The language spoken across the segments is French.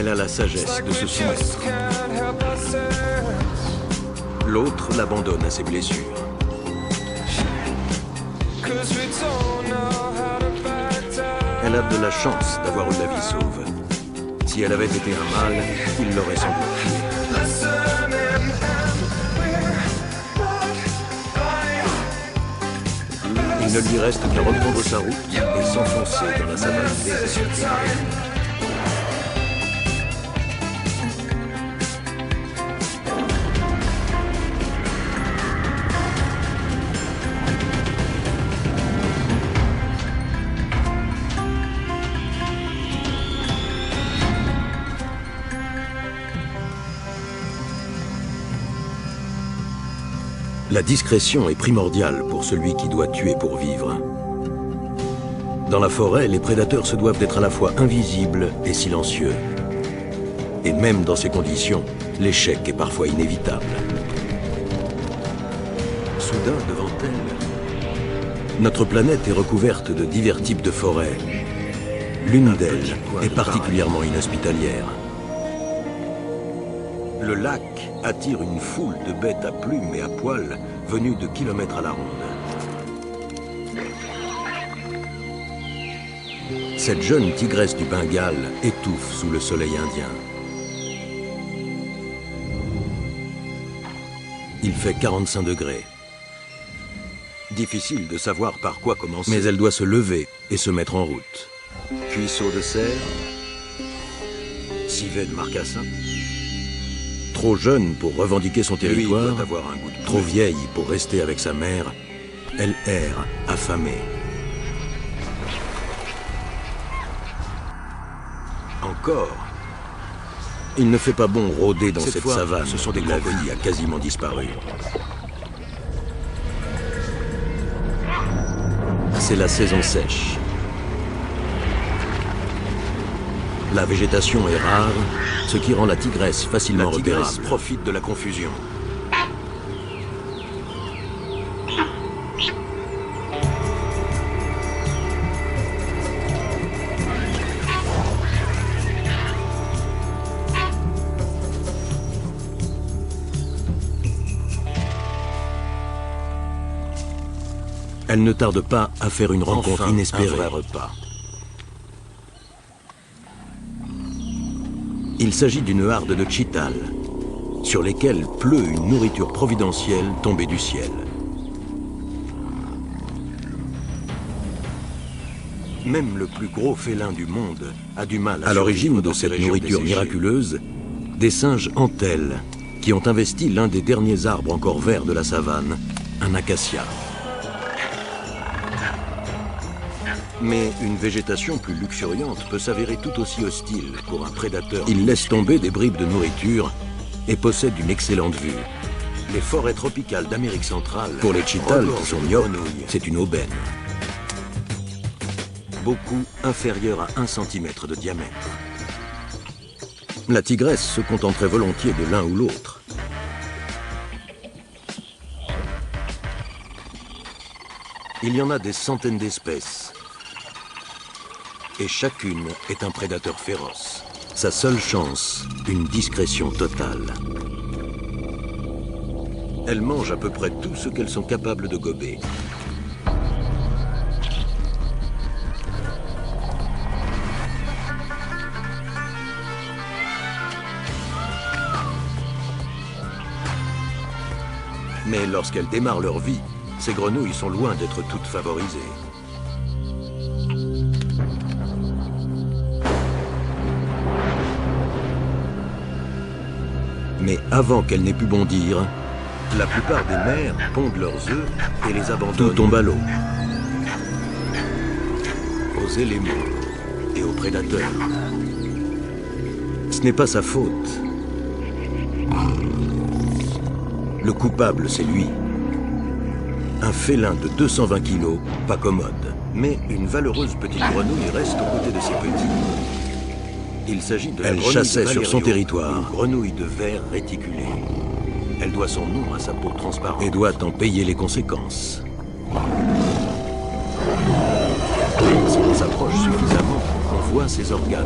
Elle a la sagesse de se soumettre. L'autre l'abandonne à ses blessures. Elle a de la chance d'avoir eu la vie sauve. Si elle avait été un mâle, il l'aurait sans doute tuée. Il ne lui reste qu'à reprendre sa route et s'enfoncer dans la savane déserte. La discrétion est primordiale pour celui qui doit tuer pour vivre. Dans la forêt, les prédateurs se doivent d'être à la fois invisibles et silencieux. Et même dans ces conditions, l'échec est parfois inévitable. Soudain, devant elle, notre planète est recouverte de divers types de forêts. L'une d'elles est particulièrement inhospitalière. Le lac attire une foule de bêtes à plumes et à poils venues de kilomètres à la ronde. Cette jeune tigresse du Bengale étouffe sous le soleil indien. Il fait 45 degrés. Difficile de savoir par quoi commencer. Mais elle doit se lever et se mettre en route. Cuisseau de cerf, civet de marcassin. Trop jeune pour revendiquer son territoire, trop vieille pour rester avec sa mère, elle erre, affamée. Encore. Il ne fait pas bon rôder dans cette savane, ce sont des la vie a quasiment disparu. C'est la saison sèche. La végétation est rare, ce qui rend la tigresse facilement repérable. La tigresse profite de la confusion. Elle ne tarde pas à faire une rencontre inespérée. Un vrai repas. Il s'agit d'une harde de tchitales, sur lesquelles pleut une nourriture providentielle tombée du ciel. Même le plus gros félin du monde a du mal à l'origine de cette nourriture miraculeuse, des singes entelles qui ont investi l'un des derniers arbres encore verts de la savane, un acacia. Mais une végétation plus luxuriante peut s'avérer tout aussi hostile pour un prédateur. Il laisse tomber des bribes de nourriture et possède une excellente vue. Les forêts tropicales d'Amérique centrale, pour les tchitales qui sont myopes, c'est une aubaine. Beaucoup inférieure à 1 cm de diamètre. La tigresse se contenterait volontiers de l'un ou l'autre. Il y en a des centaines d'espèces. Et chacune est un prédateur féroce. Sa seule chance, une discrétion totale. Elles mangent à peu près tout ce qu'elles sont capables de gober. Mais lorsqu'elles démarrent leur vie, ces grenouilles sont loin d'être toutes favorisées. Mais avant qu'elles n'aient pu bondir, la plupart des mères pondent leurs œufs et les abandonnent. Tout tombe à l'eau. Aux éléments et aux prédateurs. Ce n'est pas sa faute. Le coupable, c'est lui. Un félin de 220 kilos, pas commode. Mais une valeureuse petite grenouille reste aux côtés de ses petits. Il s'agit de la grenouille chassait sur son territoire. Une grenouille de verre réticulée. Elle doit son nom à sa peau transparente. Et doit en payer les conséquences. Si on s'approche suffisamment, on voit ses organes.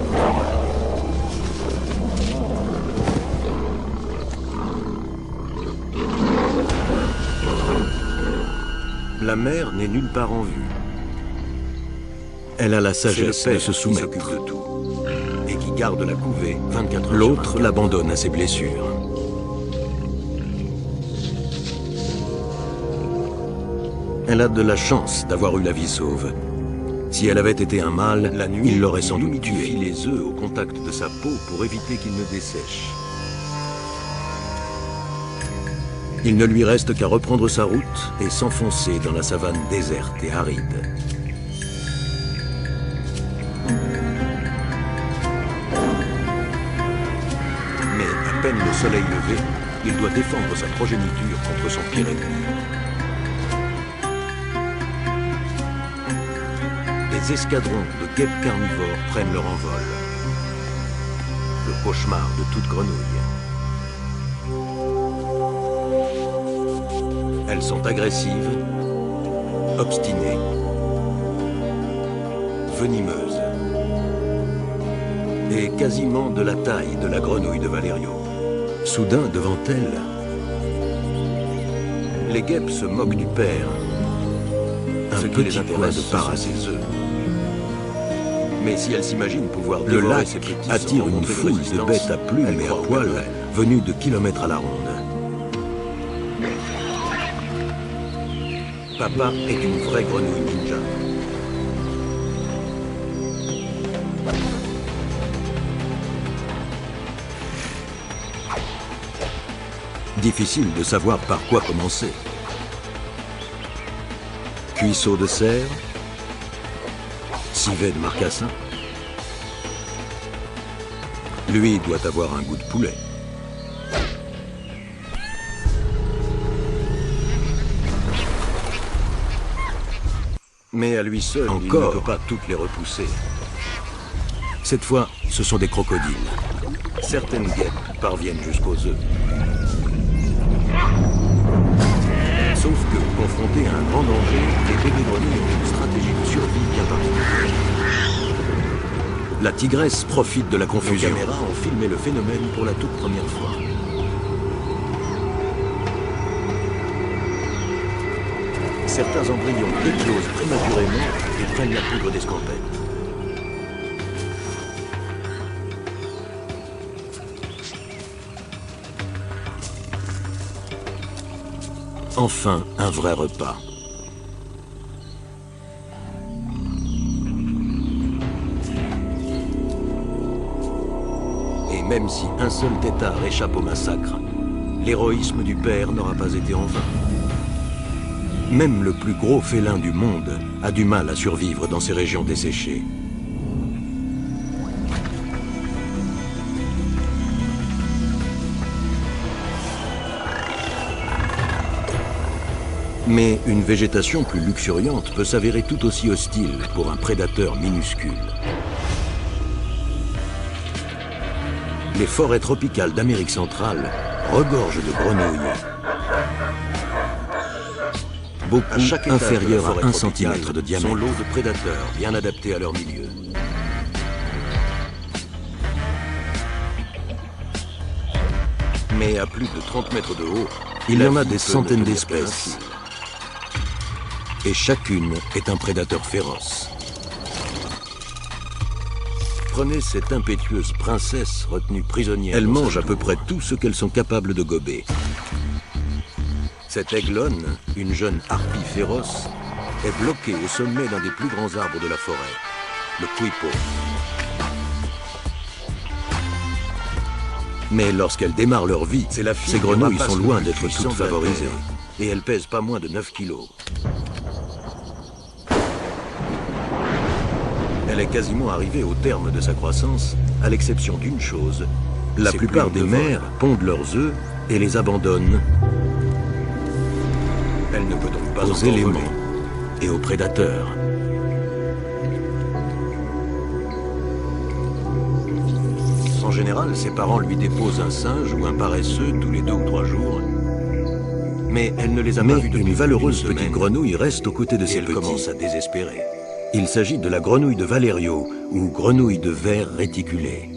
La mère n'est nulle part en vue. Elle a la sagesse de se soumettre. Qui s'occupe de tout et qui garde la couvée 24 heures. L'autre l'abandonne à ses blessures. Elle a de la chance d'avoir eu la vie sauve. Si elle avait été un mâle, la nuit, il l'aurait sans doute tué. Il les œufs au contact de sa peau pour éviter qu'ils ne dessèchent. Il ne lui reste qu'à reprendre sa route et s'enfoncer dans la savane déserte et aride. Mais à peine le soleil levé, il doit défendre sa progéniture contre son pire ennemi. Des escadrons de guêpes carnivores prennent leur envol. Le cauchemar de toute grenouille. Elles sont agressives, obstinées, venimeuses et quasiment de la taille de la grenouille de Valerio. Soudain, devant elle, les guêpes se moquent du père, ce qui les intéresse de part à ses œufs. Mais si elle s'imagine pouvoir dévorer ses petits, le lac attire une foule de bêtes à plumes et à poils venues de kilomètres à la ronde. Papa est une vraie grenouille ninja. Difficile de savoir par quoi commencer. Cuisseau de cerf, civet de marcassin. Lui doit avoir un goût de poulet. Mais à lui seul, il ne peut pas toutes les repousser. Cette fois, ce sont des crocodiles. Certaines guêpes parviennent jusqu'aux œufs. Sauf que, confrontés à un grand danger, les bébés grenouilles ont une stratégie de survie bien particulière. La tigresse profite de la confusion. Les caméras ont filmé le phénomène pour la toute première fois. Certains embryons éclosent prématurément et prennent la poudre d'escampette. Enfin, un vrai repas. Et même si un seul tétard échappe au massacre, l'héroïsme du père n'aura pas été en vain. Même le plus gros félin du monde a du mal à survivre dans ces régions desséchées. Mais une végétation plus luxuriante peut s'avérer tout aussi hostile pour un prédateur minuscule. Les forêts tropicales d'Amérique centrale regorgent de grenouilles. Beaucoup inférieurs à 1 cm de diamètre. Sont lot de prédateurs bien adaptés à leur milieu. Mais à plus de 30 mètres de haut, il y en a des centaines d'espèces. Et chacune est un prédateur féroce. Prenez cette impétueuse princesse retenue prisonnière. Elle mange à peu près tout ce qu'elles sont capables de gober. Cette aiglonne, une jeune harpie féroce, est bloquée au sommet d'un des plus grands arbres de la forêt, le quipo. Mais lorsqu'elles démarrent leur vie, ces grenouilles sont loin d'être toutes favorisées. Et elles pèsent pas moins de 9 kilos. Elle est quasiment arrivée au terme de sa croissance, à l'exception d'une chose. La plupart des mères pondent leurs œufs et les abandonnent. Elle ne peut donc pas aux éléments et aux prédateurs. En général, ses parents lui déposent un singe ou un paresseux tous les 2 ou 3 jours. Mais elle ne les a pas vus depuis une valeureuse petite grenouille reste aux côtés de ses petits. Elle commence à désespérer. Il s'agit de la grenouille de Valerio, ou grenouille de verre réticulée.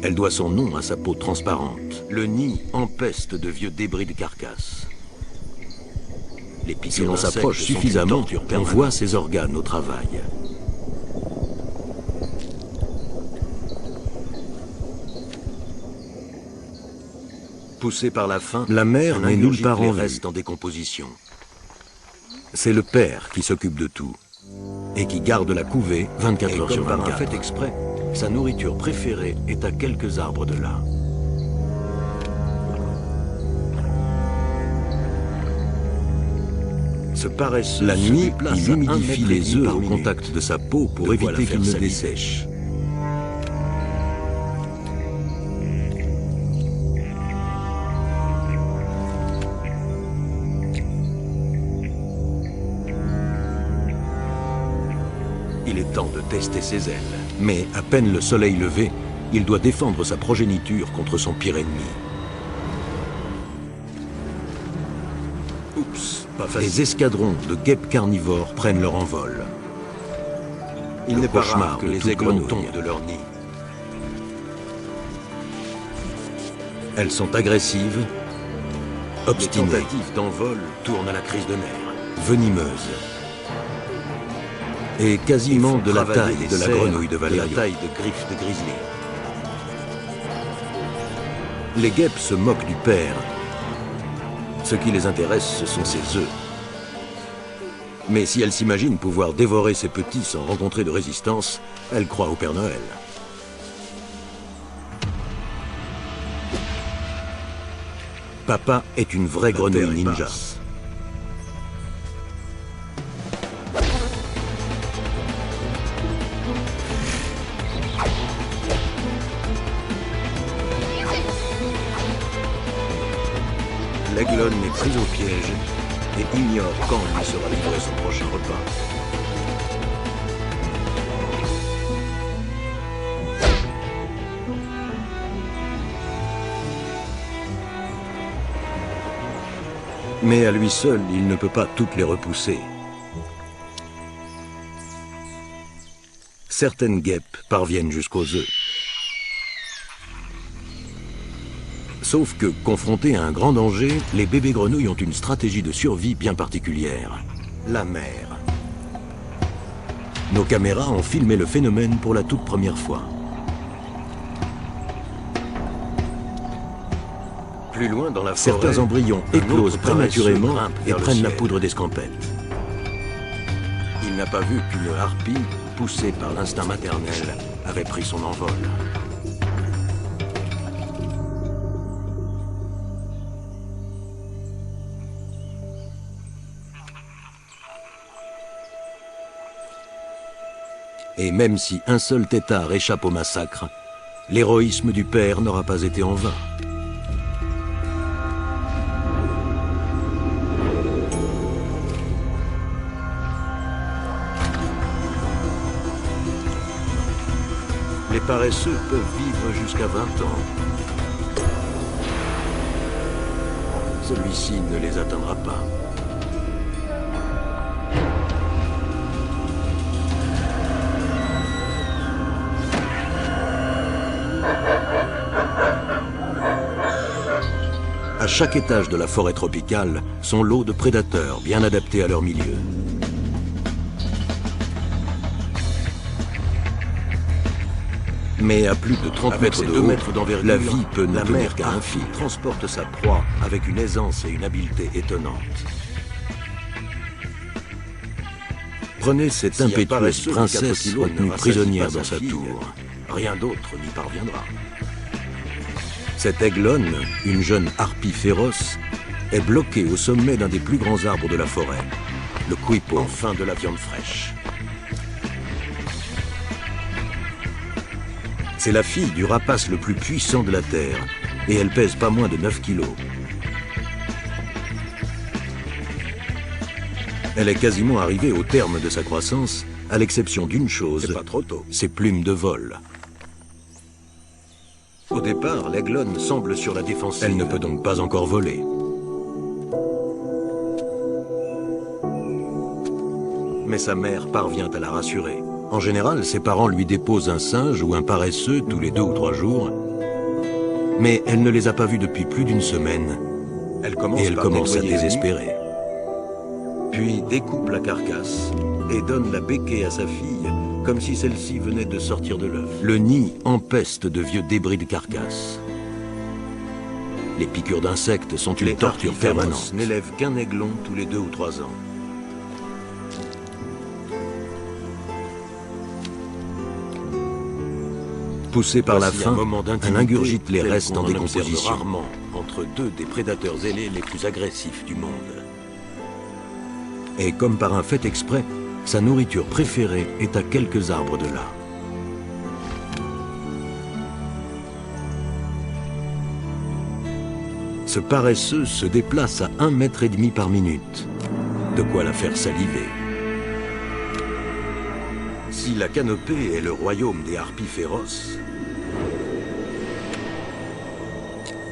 Elle doit son nom à sa peau transparente. Le nid empeste de vieux débris de carcasses. Si l'on s'approche suffisamment, on voit ses organes au travail. Poussé par la faim, la mère n'est nulle part en reste en décomposition. C'est le père qui s'occupe de tout et qui garde la couvée 24 heures sur 24. Fait exprès, sa nourriture préférée est à quelques arbres de là. Ce paresseux, la nuit, il humidifie les œufs au contact de sa peau pour éviter qu'ils ne dessèchent. Il est temps de tester ses ailes. Mais à peine le soleil levé, il doit défendre sa progéniture contre son pire ennemi. Oups, pas facile. Les escadrons de guêpes carnivores prennent leur envol. Il n'est pas rare que les aiglons tombent de leur nid. Elles sont agressives, obstinées. Les tentatives d'envol tournent à la crise de nerfs, venimeuses. Et quasiment de la taille de la grenouille de Valérian. De la taille de griffes de grizzly. Les guêpes se moquent du père. Ce qui les intéresse, ce sont ses œufs. Mais si elles s'imaginent pouvoir dévorer ses petits sans rencontrer de résistance, elles croient au Père Noël. Papa est une vraie grenouille ninja. L'aiglonne est prise au piège et ignore quand lui sera livré son prochain repas. Mais à lui seul, il ne peut pas toutes les repousser. Certaines guêpes parviennent jusqu'aux œufs. Sauf que, confrontés à un grand danger, les bébés grenouilles ont une stratégie de survie bien particulière. La mer. Nos caméras ont filmé le phénomène pour la toute première fois. Plus loin dans la forêt, certains embryons éclosent prématurément et prennent la poudre d'escampette. Il n'a pas vu qu'une harpie, poussée par l'instinct maternel, avait pris son envol. Et même si un seul têtard échappe au massacre, l'héroïsme du père n'aura pas été en vain. Les paresseux peuvent vivre jusqu'à 20 ans. Celui-ci ne les atteindra pas. À chaque étage de la forêt tropicale, sont lots de prédateurs bien adaptés à leur milieu. Mais à plus de 30 mètres de haut, d'envergure, la vie peut ne tenir qu'à un fil. Transporte sa proie avec une aisance et une habileté étonnantes. Prenez cette impétueuse princesse retenue prisonnière dans sa tour. Rien d'autre n'y parviendra. Cette aiglonne, une jeune harpie féroce, est bloquée au sommet d'un des plus grands arbres de la forêt, le quipo, enfin de la viande fraîche. C'est la fille du rapace le plus puissant de la Terre, et elle pèse pas moins de 9 kilos. Elle est quasiment arrivée au terme de sa croissance, à l'exception d'une chose, pas trop tôt, ses plumes de vol. Au départ, l'aiglonne semble sur la défensive. Elle ne peut donc pas encore voler. Mais sa mère parvient à la rassurer. En général, ses parents lui déposent un singe ou un paresseux tous les 2 ou 3 jours. Mais elle ne les a pas vus depuis plus d'une semaine. Et elle commence à désespérer. puis découpe la carcasse et donne la béquée à sa fille, comme si celle-ci venait de sortir de l'œuf. Le nid empeste de vieux débris de carcasse. Les piqûres d'insectes sont une torture permanente. N'élèvent qu'un aiglon tous les 2 ou 3 ans. Poussé par la faim, elle ingurgite les restes en décomposition. Rarement entre 2 des prédateurs ailés les plus agressifs du monde. Et comme par un fait exprès, sa nourriture préférée est à quelques arbres de là. Ce paresseux se déplace à 1,5 mètre par minute. De quoi la faire saliver. Si la canopée est le royaume des harpies féroces,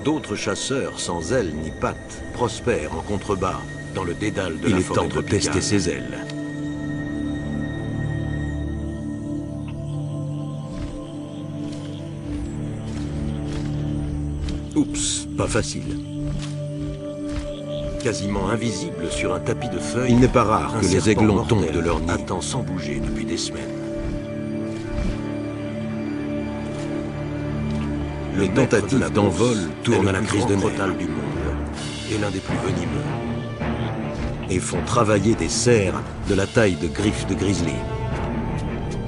d'autres chasseurs sans ailes ni pattes prospèrent en contrebas dans le dédale de la forêt tropicale. Il est temps de tester ses ailes. Oups, pas facile. Quasiment invisible sur un tapis de feuilles, il n'est pas rare que les aiglons tombent de leur nid, attend sans bouger depuis des semaines. Les tentatives d'envol tournent à la crise de nerfs du monde et l'un des plus venimeux. Et font travailler des cerfs de la taille de griffes de grizzly.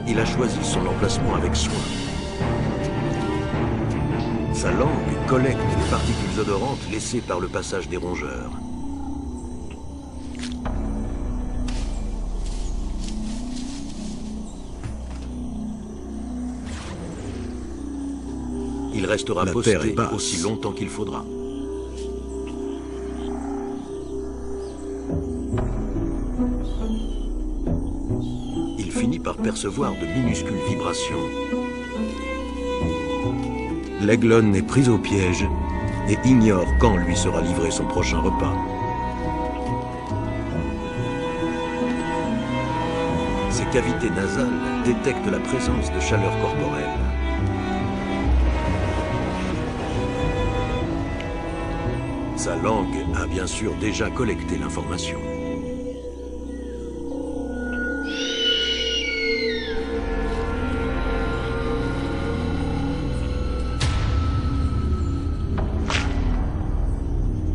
Il a choisi son emplacement avec soin. Sa langue collecte les particules odorantes laissées par le passage des rongeurs. Il restera posté aussi longtemps qu'il faudra. Il finit par percevoir de minuscules vibrations. L'aiglon est pris au piège et ignore quand lui sera livré son prochain repas. Ses cavités nasales détectent la présence de chaleur corporelle. Sa langue a bien sûr déjà collecté l'information.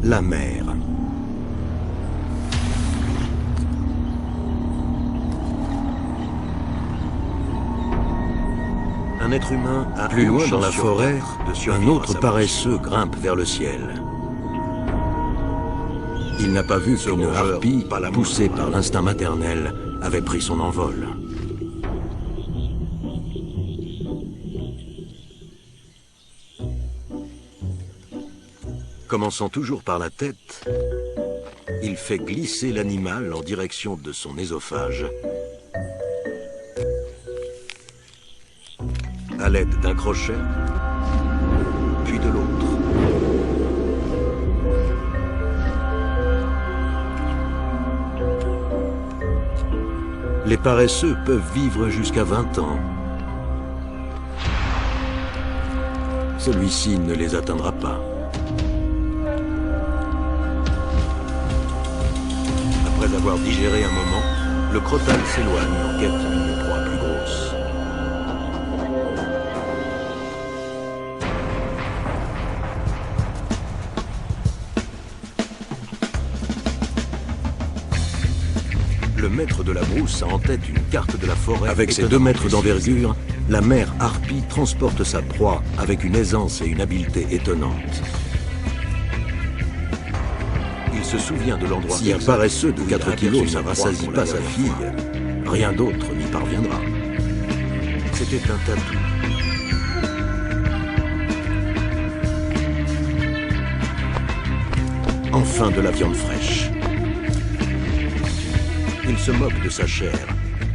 La mer. Un être humain a plus loin dans la forêt, un autre paresseux grimpe vers le ciel. Il n'a pas vu qu'une harpie, poussée par l'instinct maternel, avait pris son envol. Commençant toujours par la tête, il fait glisser l'animal en direction de son œsophage, à l'aide d'un crochet, puis de l'autre. Les paresseux peuvent vivre jusqu'à 20 ans. Celui-ci ne les atteindra pas. Après avoir digéré un moment, le crotal s'éloigne en quête d'une proie plus grosse. Le maître de la brousse a en tête une carte de la forêt. Avec ses 2 mètres d'envergure, la mère harpie transporte sa proie avec une aisance et une habileté étonnantes. Il se souvient de l'endroit. Si un paresseux de 4 kilos ne rassasie pas sa fille, rien d'autre n'y parviendra. C'était un tatou. Enfin de la viande fraîche. Il se moque de sa chair.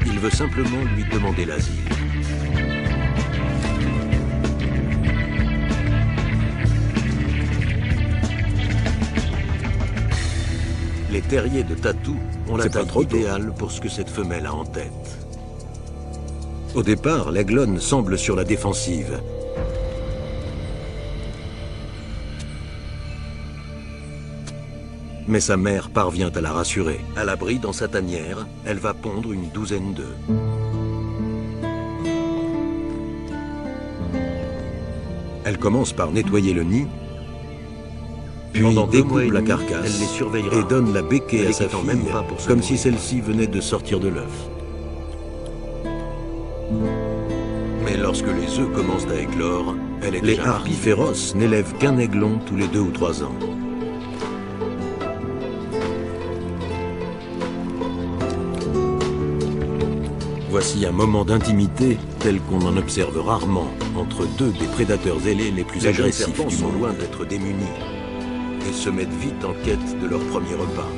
Il veut simplement lui demander l'asile. Les terriers de Tatou ont la taille idéale pour ce que cette femelle a en tête. Au départ, l'aiglon semble sur la défensive. Mais sa mère parvient à la rassurer. À l'abri dans sa tanière, elle va pondre une douzaine d'œufs. Elle commence par nettoyer le nid, puis découpe la carcasse elle les surveillera, et donne la béquée à sa fille, même pas pour comme si celle-ci venait de sortir de l'œuf. Mais lorsque les œufs commencent à éclore, elle est les harpies féroces n'élèvent qu'un aiglon tous les 2 ou 3 ans. Voici un moment d'intimité tel qu'on en observe rarement entre deux des prédateurs ailés les plus agressifs du monde. Les sont loin d'être démunis et se mettent vite en quête de leur premier repas.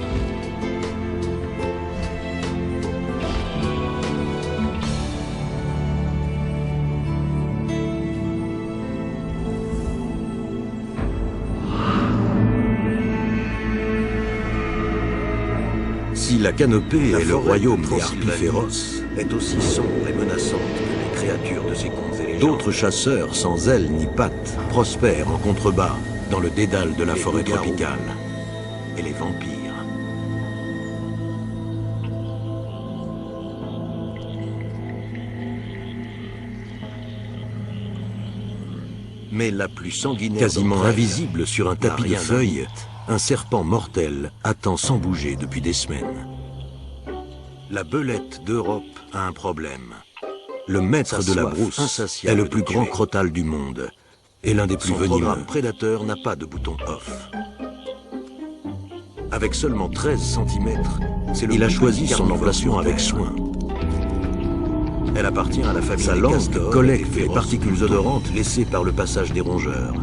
Si la canopée est le royaume des harpies féroces, est aussi sombre et menaçante que les créatures de ces contes et légendes. D'autres chasseurs sans ailes ni pattes prospèrent en contrebas dans le dédale de la forêt tropicale. Et les vampires. Mais la plus sanguinaire, quasiment invisible sur un tapis de feuilles, un serpent mortel attend sans bouger depuis des semaines. La belette d'Europe a un problème. Le maître de la brousse est le plus grand crotale du monde et l'un des plus venimeux. Son prédateur n'a pas de bouton off. Avec seulement 13 cm, il a choisi son emplacement avec soin. Elle appartient à la famille des castors. Sa langue collecte les particules odorantes laissées par le passage des rongeurs.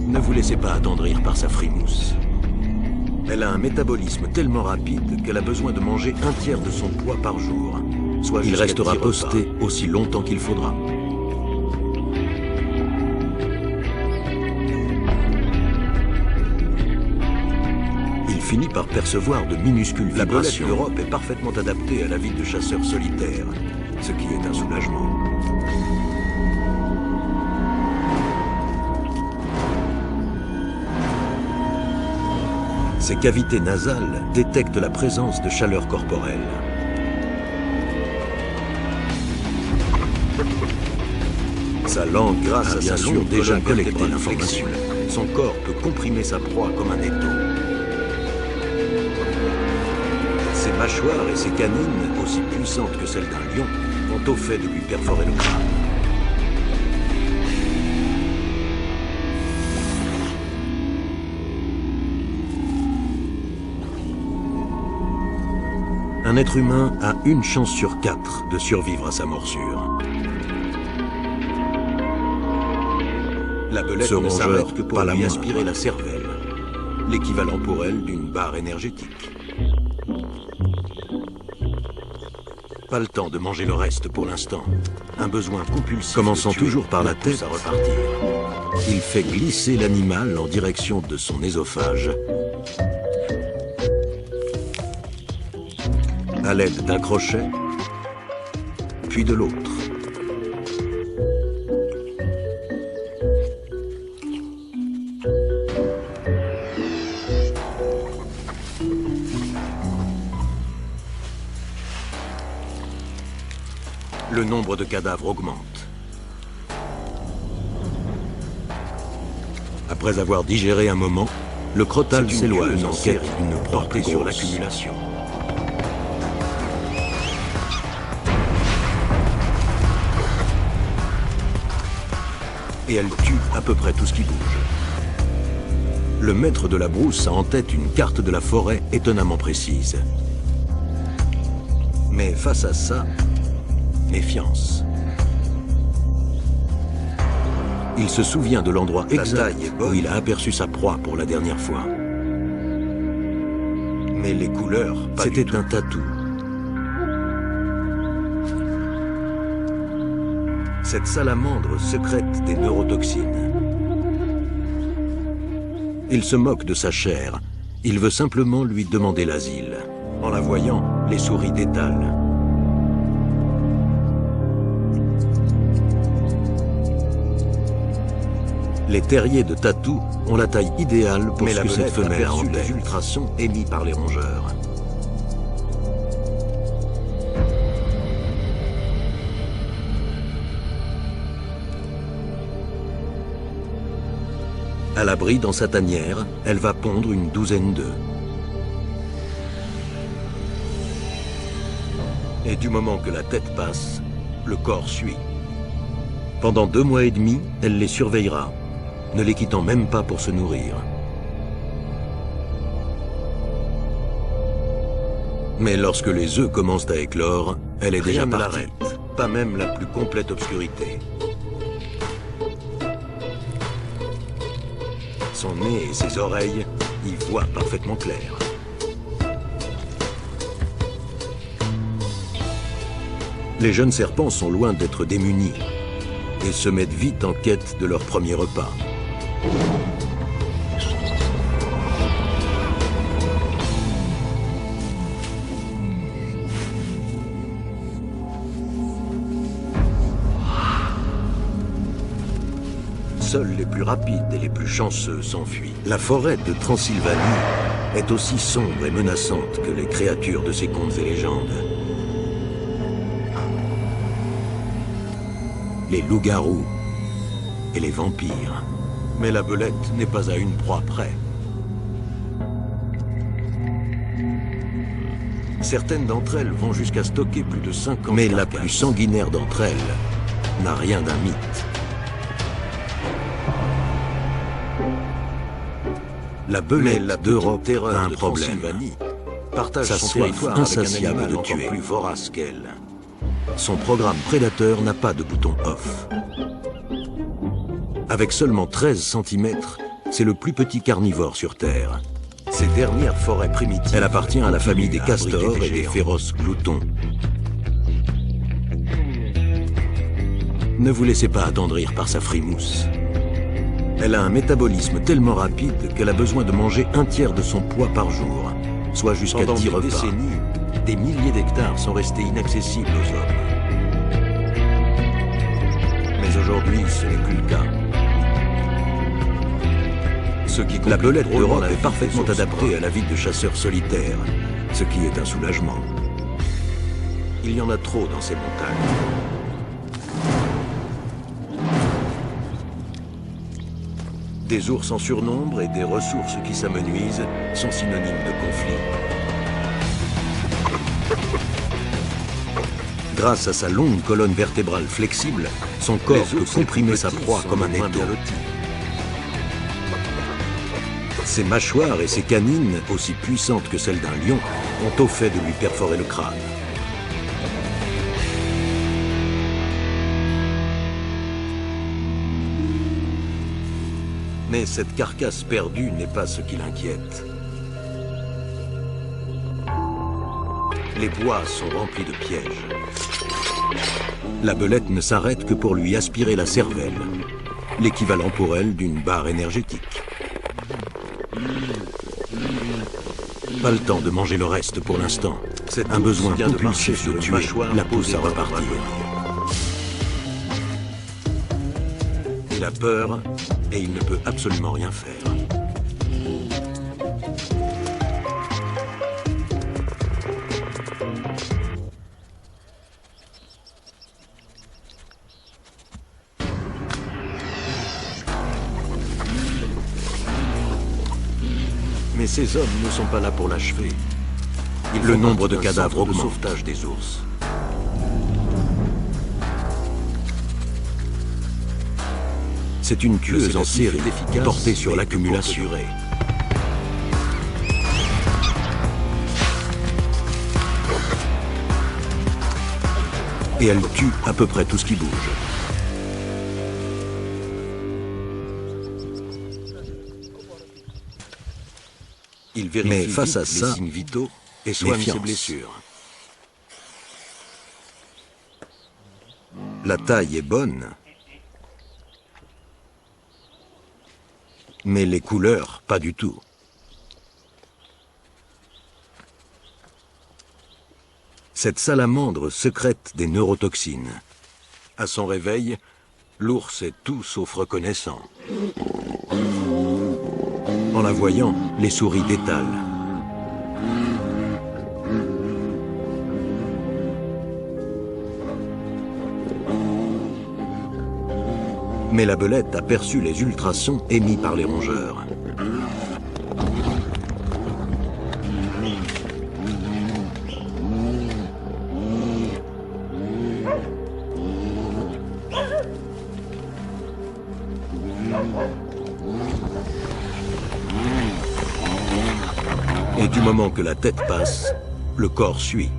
Ne vous laissez pas attendrir par sa frimousse. Elle a un métabolisme tellement rapide qu'elle a besoin de manger un tiers de son poids par jour. Soit il restera posté aussi longtemps qu'il faudra. Il finit par percevoir de minuscules vibrations. La belette d'Europe est parfaitement adaptée à la vie de chasseur solitaire, ce qui est un soulagement. Ses cavités nasales détectent la présence de chaleur corporelle. Sa langue, grâce à sa longue, déjà collecté l'information. Son corps peut comprimer sa proie comme un étau. Ses mâchoires et ses canines, aussi puissantes que celles d'un lion, ont au fait de lui perforer le crâne. Un être humain a une chance sur 4 de survivre à sa morsure. La belette ne s'arrête que pour lui aspirer la cervelle, l'équivalent pour elle d'une barre énergétique. Pas le temps de manger le reste pour l'instant. Un besoin compulsif. Commençant toujours par la tête à repartir. Il fait glisser l'animal en direction de son œsophage. À l'aide d'un crochet, puis de l'autre. Le nombre de cadavres augmente. Après avoir digéré un moment, le crotale s'éloigne en quête d'une proie plus sur l'accumulation. Et elle tue à peu près tout ce qui bouge. Le maître de la brousse a en tête une carte de la forêt étonnamment précise. Mais face à ça, méfiance. Il se souvient de l'endroit exact où il a aperçu sa proie pour la dernière fois. Mais les couleurs, c'était un tatou. Cette salamandre sécrète des neurotoxines. Il se moque de sa chair. Il veut simplement lui demander l'asile. En la voyant, les souris détalent. Les terriers de Tatou ont la taille idéale pour ce que cette femelle a en tête. Les ultrasons émis par les rongeurs. À l'abri dans sa tanière, elle va pondre une douzaine d'œufs. Et du moment que la tête passe, le corps suit. Pendant 2 mois et demi, elle les surveillera, ne les quittant même pas pour se nourrir. Mais lorsque les œufs commencent à éclore, elle est déjà partie. Pas même la plus complète obscurité. Son nez et ses oreilles y voient parfaitement clair. Les jeunes serpents sont loin d'être démunis et se mettent vite en quête de leur premier repas. Seuls les plus rapides et les plus chanceux s'enfuient. La forêt de Transylvanie est aussi sombre et menaçante que les créatures de ces contes et légendes. Les loups-garous et les vampires. Mais la belette n'est pas à une proie près. Certaines d'entre elles vont jusqu'à stocker plus de 50 mais la plus sanguinaire d'entre elles n'a rien d'un mythe. La belette d'Europe a un problème. Partage son territoire insatiable de tuer, plus vorace qu'elle. Son programme prédateur n'a pas de bouton off. Avec seulement 13 cm, c'est le plus petit carnivore sur Terre. Ces dernières forêts primitives, elle appartient à la famille des castors et des féroces gloutons. Ne vous laissez pas attendrir par sa frimousse. Elle a un métabolisme tellement rapide qu'elle a besoin de manger 1/3 de son poids par jour, soit jusqu'à 10 repas. Pendant des décennies, des milliers d'hectares sont restés inaccessibles aux hommes. Mais aujourd'hui, ce n'est plus le cas. La belette d'Europe est parfaitement adaptée à la vie de chasseur solitaire, ce qui est un soulagement. Il y en a trop dans ces montagnes. Des ours en surnombre et des ressources qui s'amenuisent sont synonymes de conflit. Grâce à sa longue colonne vertébrale flexible, son corps peut comprimer sa proie comme un étau. Ses mâchoires et ses canines, aussi puissantes que celles d'un lion, ont au fait de lui perforer le crâne. Mais cette carcasse perdue n'est pas ce qui l'inquiète. Les bois sont remplis de pièges. La belette ne s'arrête que pour lui aspirer la cervelle, l'équivalent pour elle d'une barre énergétique. Pas le temps de manger le reste pour l'instant. Un besoin compulsif de tuer la pousse à repartir. Il a peur et il ne peut absolument rien faire. Mais ces hommes ne sont pas là pour l'achever. Le nombre de cadavres augmente. Le sauvetage des ours. C'est une tueuse en série portée sur l'accumulation. Et elle tue à peu près tout ce qui bouge. Il vérifie face à ça, les signes vitaux et soigne ses blessures. La taille est bonne, mais les couleurs, pas du tout. Cette salamandre sécrète des neurotoxines. À son réveil, L'ours est tout sauf reconnaissant. En la voyant, les souris détalent. Mais la belette a perçu les ultrasons émis par les rongeurs. Et du moment que la tête passe, le corps suit.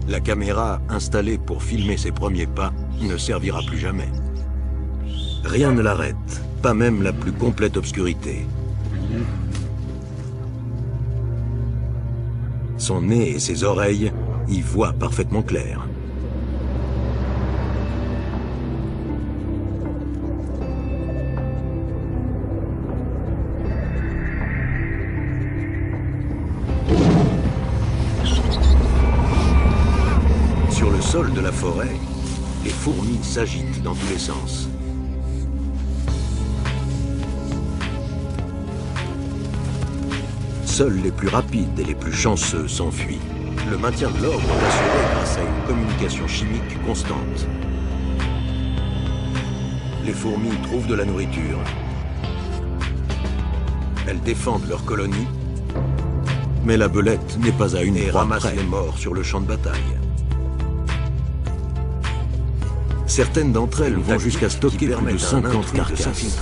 La caméra installée pour filmer ses premiers pas ne servira plus jamais. Rien ne l'arrête, pas même la plus complète obscurité. Son nez et ses oreilles y voient parfaitement clair. Sur le sol de la forêt, les fourmis s'agitent dans tous les sens. Seuls les plus rapides et les plus chanceux s'enfuient. Le maintien de l'ordre est assuré grâce à une communication chimique constante. Les fourmis trouvent de la nourriture. Elles défendent leur colonie. Mais la belette n'est pas à une et ramasse les morts sur le champ de bataille. Certaines d'entre elles vont jusqu'à stocker plus de 50 carcasses.